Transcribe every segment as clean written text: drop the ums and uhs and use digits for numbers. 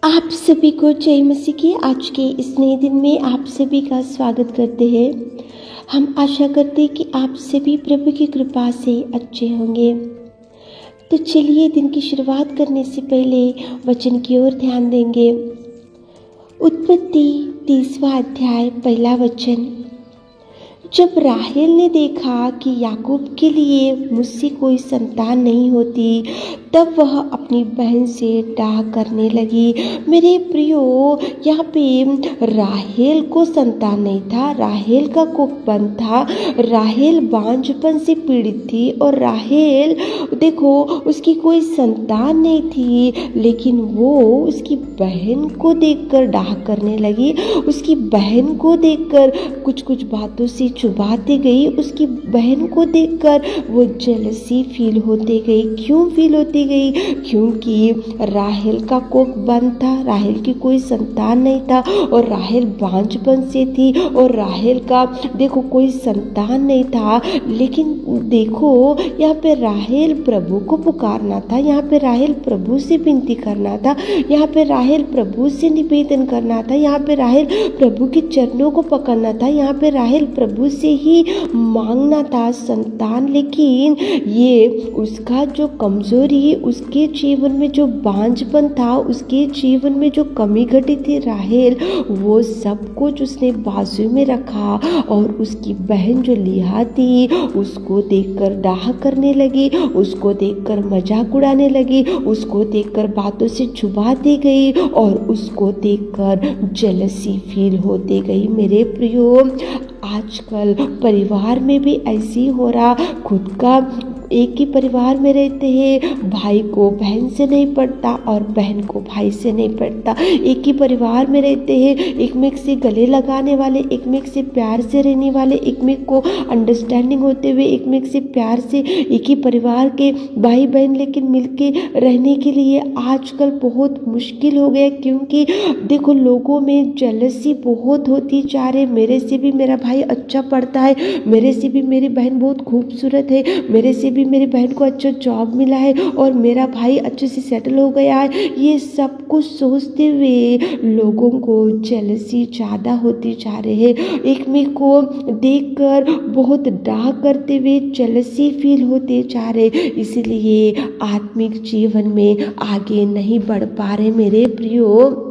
आप सभी को जय मसीह की आज के इस नए दिन में आप सभी का स्वागत करते हैं। हम आशा करते हैं कि आप सभी प्रभु की कृपा से अच्छे होंगे। तो चलिए दिन की शुरुआत करने से पहले वचन की ओर ध्यान देंगे। उत्पत्ति 30वां अध्याय पहला वचन। जब राहेल ने देखा कि याकूब के लिए मुझसे कोई संतान नहीं होती, तब वह अपनी बहन से डाह करने लगी। मेरे प्रियो, यहाँ पे राहेल को संतान नहीं था, राहेल का कुखबंद था। राहेल बांझपन से पीड़ित थी और राहेल देखो उसकी कोई संतान नहीं थी, लेकिन वो उसकी बहन को देखकर डाह करने लगी। उसकी बहन को देखकर कुछ कुछ बातों से चुभाती गई। उसकी बहन को देखकर वो जेलसी फील होती गई। क्यों फील होती गई? क्योंकि राहेल का कोख बंद था, राहेल की कोई संतान नहीं था और राहेल बांझपन से थी और राहेल का देखो कोई संतान नहीं था। लेकिन देखो यहाँ पे राहेल प्रभु को पुकारना था, यहाँ पे राहेल प्रभु से विनती करना था, यहाँ पे राहेल प्रभु से निवेदन करना था, यहाँ पे राहेल प्रभु के चरणों को पकड़ना था, यहाँ पे राहेल प्रभु से ही मांगना था संतान। लेकिन ये उसका जो कमजोरी, उसके जीवन में जो बांझपन था, उसके जीवन में जो कमी घटी थी राहेल, वो सब कुछ उसने बाजू में रखा और उसकी बहन जो लिहा थी उसको देखकर डाह करने लगी, उसको देखकर मजाक उड़ाने लगी, उसको देखकर बातों से छुपाती गई और उसको देखकर जेलसी फील होती गई। मेरे प्रियो, आजकल परिवार में भी ऐसी हो रहा। खुद का एक ही परिवार में रहते हैं, भाई को बहन से नहीं पड़ता और बहन को भाई से नहीं पड़ता। एक ही परिवार में रहते हैं, एक में से गले लगाने वाले, एक में से प्यार से रहने वाले, एक में को अंडरस्टैंडिंग होते हुए एक में से प्यार से एक ही परिवार के भाई बहन, लेकिन मिलके रहने के लिए आजकल बहुत मुश्किल हो गया। क्योंकि देखो लोगों में जेलसी बहुत होती जा रही। मेरे से भी मेरा भाई अच्छा पढ़ता है, मेरे से भी मेरी बहन बहुत खूबसूरत है, मेरे से भी मेरी बहन को अच्छा जॉब मिला है और मेरा भाई अच्छे से सेटल हो गया है। ये सब कुछ सोचते हुए लोगों को जेलसी ज़्यादा होती जा रही है। एक में को देखकर बहुत डाह करते हुए जेलसी फील होते जा रहे, इसलिए आत्मिक जीवन में आगे नहीं बढ़ पा रहे। मेरे प्रियो,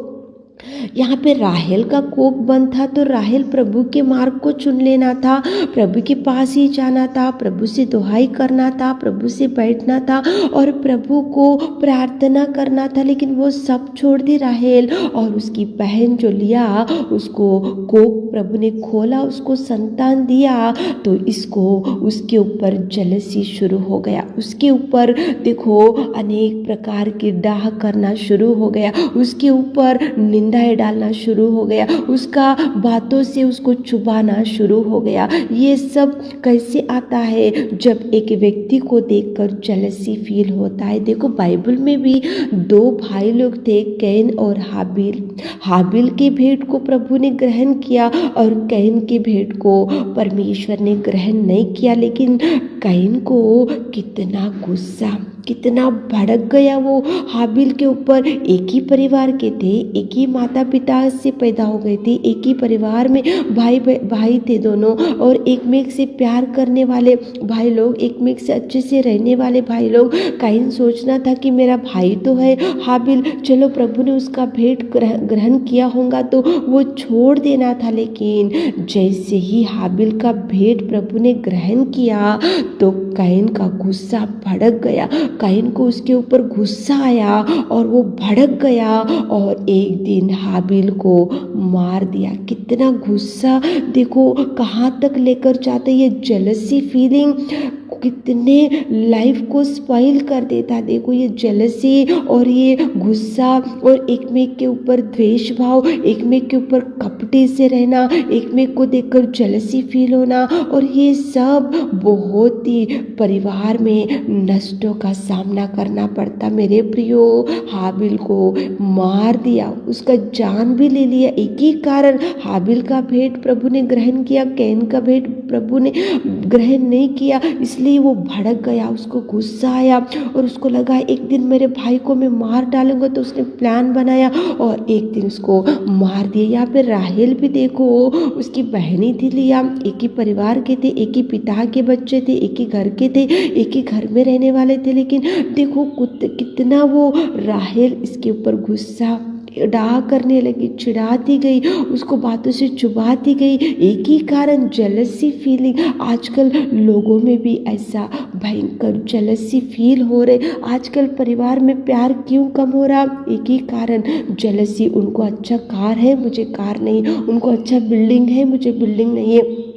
यहाँ पे राहेल का कोख बंद था तो राहेल प्रभु के मार्ग को चुन लेना था, प्रभु के पास ही जाना था, प्रभु से दुहाई करना था, प्रभु से बैठना था और प्रभु को प्रार्थना करना था। लेकिन वो सब छोड़ दी राहेल और उसकी बहन जो लिया, उसको कोख प्रभु ने खोला, उसको संतान दिया, तो इसको उसके ऊपर जेलसी शुरू हो गया। उसके ऊपर देखो अनेक प्रकार की डाह करना शुरू हो गया, उसके ऊपर निंदा डालना शुरू हो गया, उसका बातों से उसको चुभाना शुरू हो गया। ये सब कैसे आता है? जब एक व्यक्ति को देखकर जेलसी फील होता है। देखो बाइबल में भी दो भाई लोग थे, कैन और हाबिल। हाबिल के भेंट को प्रभु ने ग्रहण किया और कैन के भेंट को परमेश्वर ने ग्रहण नहीं किया। लेकिन कैन को कितना गुस्सा, कितना भड़क गया वो हाबिल के ऊपर। एक ही परिवार के थे, एक ही माता पिता से पैदा हो गए थे, एक ही परिवार में भाई थे दोनों, और एक में एक से प्यार करने वाले भाई लोग, एक में एक से अच्छे से रहने वाले भाई लोग। कैन सोचना था कि मेरा भाई तो है हाबिल, चलो प्रभु ने उसका भेंट ग्रहण किया होगा तो वो छोड़ देना था। लेकिन जैसे ही हाबिल का भेंट प्रभु ने ग्रहण किया तो कैन का गुस्सा भड़क गया। कैन को उसके ऊपर गुस्सा आया और वो भड़क गया और एक दिन हाबिल को मार दिया। कितना गुस्सा देखो कहाँ तक लेकर जाते ये जेलसी फीलिंग, कितने लाइफ को स्पॉइल कर देता। देखो ये जेलसी और ये गुस्सा और एक में के ऊपर द्वेष भाव, एक में के ऊपर कपटी से रहना, एक में को देखकर जेलसी फील होना, और ये सब बहुत ही परिवार में नष्टों का सामना करना पड़ता। मेरे प्रियो, हाबिल को मार दिया, उसका जान भी ले लिया। एक ही कारण हाबिल का भेंट प्रभु ने ग्रहण किया, कैन का भेंट प्रभु ने ग्रहण नहीं किया, इसलिए वो भड़क गया, उसको गुस्सा आया और उसको लगा एक दिन मेरे भाई को मैं मार डालूंगा। तो उसने प्लान बनाया और एक दिन उसको मार दिया। यहाँ पे राहेल भी देखो, उसकी बहनी थी लिया, एक ही परिवार के थे, एक ही पिता के बच्चे थे, एक ही घर के थे, एक ही घर में रहने वाले थे, लेकिन देखो कितना वो राहेल इसके ऊपर गुस्सा डाह करने लगी, चिढ़ाती गई, उसको बातों से चुभाती गई। एक ही कारण जेलसी फीलिंग। आजकल लोगों में भी ऐसा भयंकर जेलसी फील हो रहे। आजकल परिवार में प्यार क्यों कम हो रहा? एक ही कारण जेलसी। उनको अच्छा कार है, मुझे कार नहीं, उनको अच्छा बिल्डिंग है, मुझे बिल्डिंग नहीं है,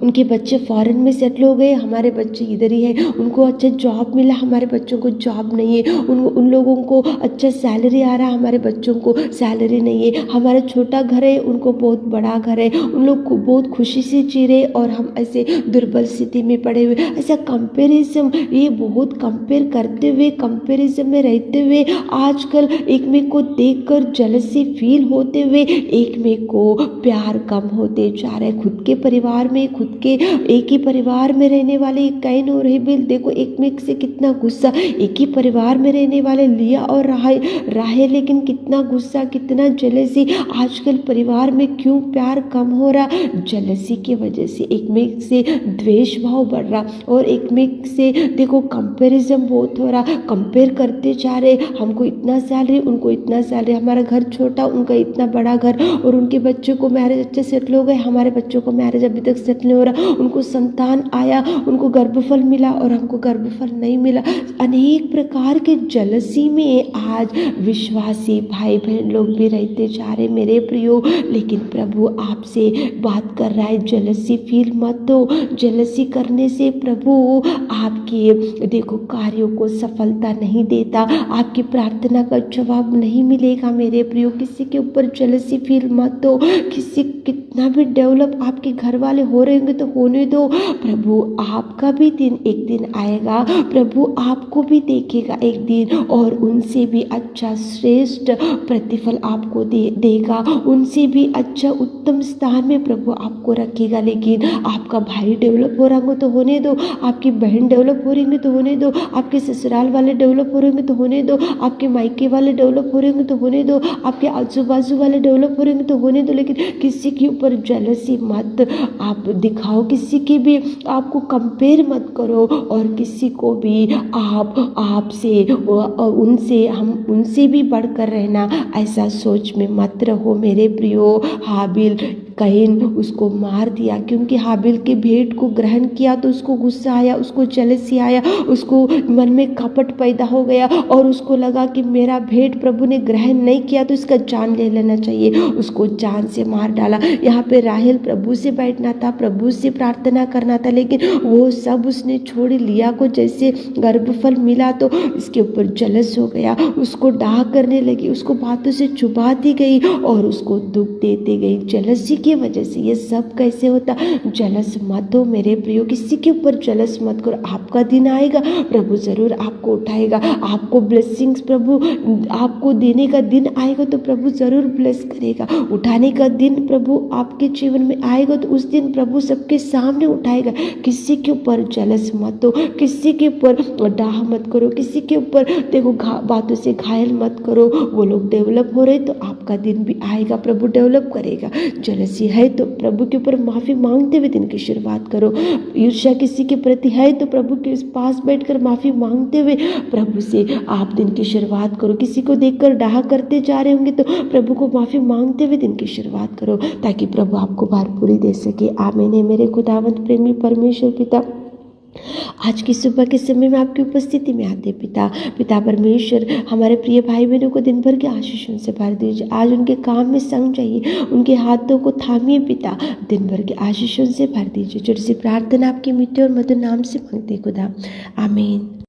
उनके बच्चे फॉरेन में सेटल हो गए, हमारे बच्चे इधर ही हैं, उनको अच्छा जॉब मिला, हमारे बच्चों को जॉब नहीं है, उन लोगों को अच्छा सैलरी आ रहा, हमारे बच्चों को सैलरी नहीं है, हमारा छोटा घर है, उनको बहुत बड़ा घर है, उन लोग को बहुत खुशी से जी रहे और हम ऐसे दुर्बल स्थिति में पड़े हुए। ऐसा कंपेरिजन, ये बहुत कंपेयर करते हुए, कंपेरिजन में रहते हुए, आजकल एक में को देखकर जेलसी फील होते हुए एक में को प्यार कम होते जा रहे। खुद के परिवार में, खुद के एक ही परिवार में रहने वाले कैन और हेबेल, देखो एक में से कितना गुस्सा। एक ही परिवार में रहने वाले लिया और राहेल, लेकिन कितना गुस्सा, कितना जेलसी। आजकल परिवार में क्यों प्यार कम हो रहा? जेलसी की वजह से। एक में से द्वेष भाव बढ़ रहा और एक में से देखो कंपैरिजन बहुत हो रहा। कंपेयर करते जा रहे, हमको इतना सैलरी, उनको इतना सैलरी, हमारा घर छोटा, उनका इतना बड़ा घर, और उनके बच्चों को मैरिज अच्छे सेटल हो गए, हमारे बच्चों को मैरिज अभी तक सेटल नहीं हो रहा, उनको संतान आया, उनको गर्भफल मिला और हमको गर्भफल नहीं मिला। अनेक प्रकार के जेलसी में आज विश्वासी भाई बहन लोग भी रहते जा रहे मेरे प्रियो। लेकिन प्रभु आपसे बात कर रहा है, जेलसी फील मत दो। जेलसी करने से प्रभु आपके देखो कार्यों को सफलता नहीं देता, आपकी प्रार्थना का जवाब नहीं मिलेगा मेरे प्रियो। किसी के ऊपर जेलसी फील मत दो। किसी कितना भी डेवलप आपके घर वाले हो रहे होंगे तो होने दो। प्रभु आपका भी दिन एक दिन आएगा, प्रभु आपको भी देखेगा एक दिन और उनसे भी अच्छा श्रेष्ठ प्रतिफल आपको देगा, उनसे भी अच्छा उत्तम स्थान में प्रभु आपको रखेगा। लेकिन आपका भाई डेवलप हो रहा हो तो होने दो, आपकी बहन डेवलप हो रही होंगे तो होने दो, आपके ससुराल वाले डेवलप हो रहे होंगे तो होने दो, आपके मायके वाले डेवलप हो रहे होंगे तो होने दो, आपके आजू बाजू वाले डेवलप हो रहे होंगे तो होने दो। लेकिन किसी के ऊपर जेलसी मत आप दिखाओ, किसी की भी आपको कंपेयर मत करो और किसी को भी आपसे और उनसे हम उनसे भी बढ़कर रहना ऐसा सोच में मत रहो मेरे प्रियो। हाबिल कैन उसको मार दिया क्योंकि हाबिल के भेंट को ग्रहण किया तो उसको गुस्सा आया, उसको जेलसी आया, उसको मन में कपट पैदा हो गया और उसको लगा कि मेरा भेंट प्रभु ने ग्रहण नहीं किया तो इसका जान ले लेना चाहिए। उसको जान से मार डाला। यहाँ पे राहेल प्रभु से बैठना था, प्रभु से प्रार्थना करना था, लेकिन वो सब उसने छोड़ लिया। को जैसे गर्भफल मिला तो इसके ऊपर जलस हो गया, उसको डाह करने लगी, उसको बातों से चुभाती गई और उसको दुख देती गई। जेलसी की वजह से ये सब कैसे होता? जलस मत हो मेरे प्रियो, किसी के ऊपर जलस मत करो। आपका दिन आएगा, प्रभु जरूर आपको उठाएगा, आपको ब्लेसिंग्स प्रभु आपको देने का दिन आएगा तो प्रभु जरूर ब्लेस करेगा। उठाने का दिन प्रभु आपके जीवन में आएगा तो उस दिन प्रभु सबके सामने उठाएगा। किसी के ऊपर जलस मत हो, किसी के ऊपर डाह मत करो, किसी के ऊपर देखो बातों से घायल मत करो। वो लोग डेवलप हो रहे तो आपका दिन भी आएगा, प्रभु डेवलप करेगा। जेलसी है तो प्रभु के ऊपर माफ़ी मांगते हुए दिन की शुरुआत करो। ईर्ष्या किसी के प्रति है तो प्रभु के पास बैठकर माफ़ी मांगते हुए प्रभु से आप दिन की शुरुआत करो। किसी को देखकर डाह करते जा रहे होंगे तो प्रभु को माफ़ी मांगते हुए दिन की शुरुआत करो ताकि प्रभु आपको भरपूरी दे सके। आमीन है मेरे खुदावंत प्रेमी परमेश्वर पिता। आज की सुबह के समय में आपकी उपस्थिति में आते पिता परमेश्वर हमारे प्रिय भाई बहनों को दिन भर के आशीषों से भर दीजिए। आज उनके काम में संग चाहिए, उनके हाथों को थामिए पिता, दिन भर के आशीषों से भर दीजिए। छोटी सी प्रार्थना आपके मीठे और मधुर नाम से मांगते खुदा, आमीन।